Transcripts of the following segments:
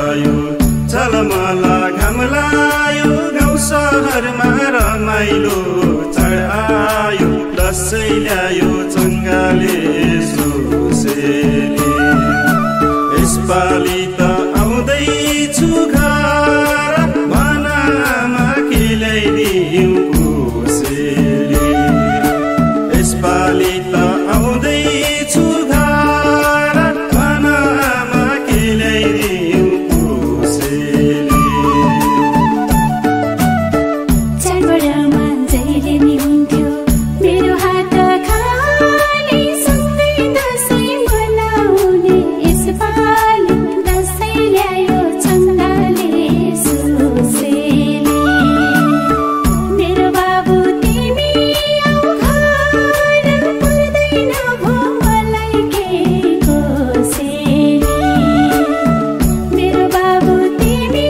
भयो झलमल घाम लायो गाउँ सहरमा रमाइलो चाड आयो दसैँ ल्यायो चङ्गाले सुसेली यसपालि त आउँदैछु घर भनामा के ल्याइदिउँ कोसेली यसपालि त आउँदैछु घर भनामा के ल्याइदिउँ कोसेली चाडबाडमा जहिले नि हुन्थ्यो मेरो हात खाली सँगै दसैँ मनाउने यसपालि दसैँ ल्यायो चङ्गाले सुसेली मेरो बाबु तिमी आऊ घर पर्दैन भो मलाई के कोसेली मेरो बाबु तिमी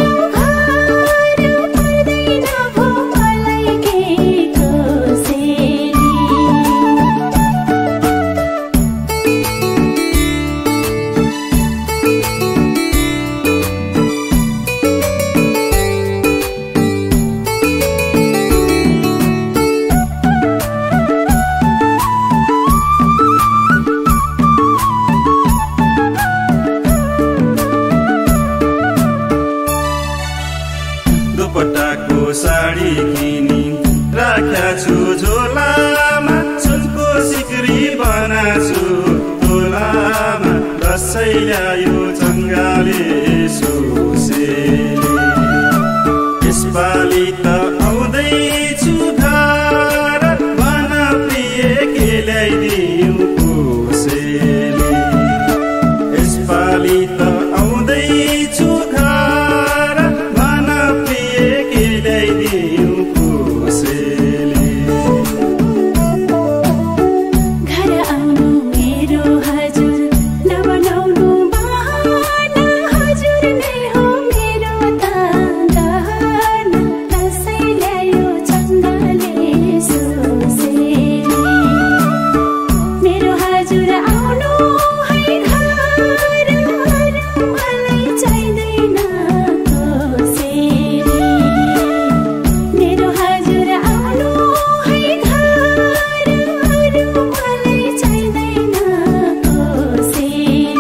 आऊ घर पर्दैन भो मलाई के कोसेली दुपट्टाको साडी किनी राख्या छु झोलामा सुनको सिक्री बनाछु तोलामा दसैँ ल्यायो चङ्गाले सुसेली यसपालि त आउँदैछु घर भन प्रिय के ल्याइदिउँ कोसेली यसपालि त आउँदैछु घर भन प्रिय के ल्याइदिउँ कोसेली घर आउनु मेरो हजुर नबनाउनु बहाना हजुर नै हो मेरो त गहना दसैँ ल्यायो चङ्गाले सुसेली मेरो हजुर आउनु है घर अरू मलाई चाहिँदैन कोसेली मेरो हजुर आउनु है घर अरू मलाई चाहिँदैन कोसेली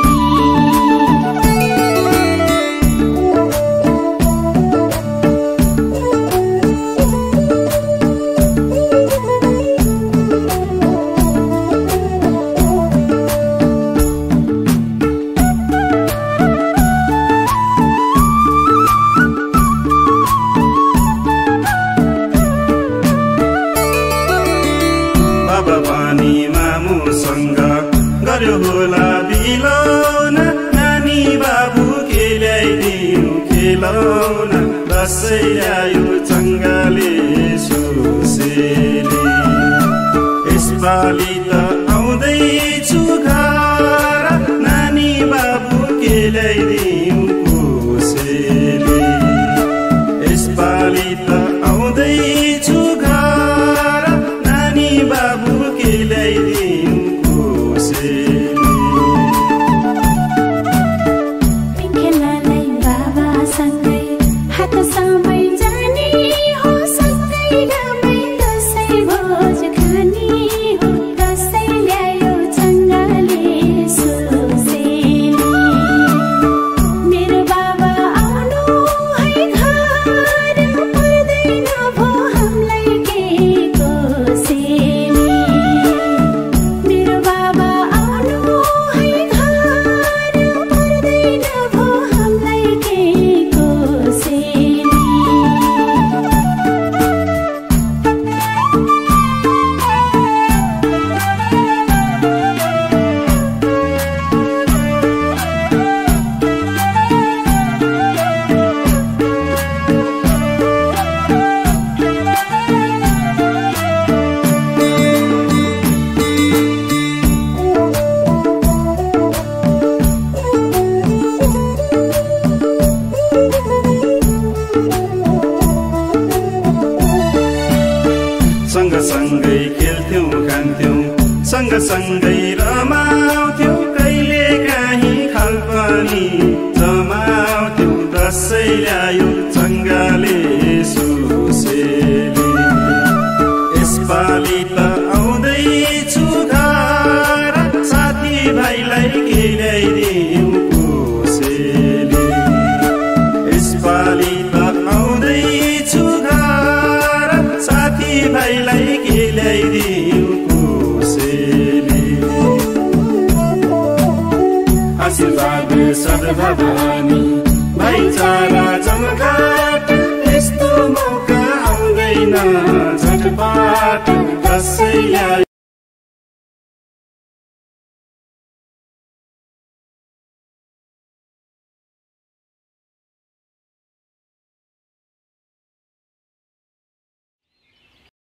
बाबा पानी मामुसँग गर्यो होला बिलौना नानी बाबु के ल्याइदिउँ खेलौना दसैँ ल्यायो चङ्गाले सुसेली यसपालि त आउँदैछु घर नानी बाबु के ल्याइदिउँ कोसेली यसपालि त आउँदैछु घर नानी बाबु के ल्याइदिउँ कोसेली खेल्नलाई बाबासँगै हात समाई जाने हो सँगै रमाई दसैँ भोज खाने हो दसैँ ल्यायो चङ्गाले सुसेली मेरो बाबा आउनु है घर पर्दैन भो हामीलाई के कोसेली मेरो बाबा आउनु है घर पर्दैन भो हामीलाई के कोसेली सँगसँगै खेल्थ्यौँ खान्थ्यौँ सँगसँगै रमाउँथ्यौँ कहिले काहीँ खाल पनि जमा दसैँ ल्यायो चङ्गाले सुसेली यसपालि त आउँदैछु घर साथीभाइलाई के ल्याइदिउँ कोसेली यसपालि त आउँदैछु घर साथीभाइलाई के ल्याइदिउँ कोसेली आशीर्वाद सद्भावनी भाइचारा जमघाट यस्तो मौका आउँदैन झटपट दसैँ ल्यायो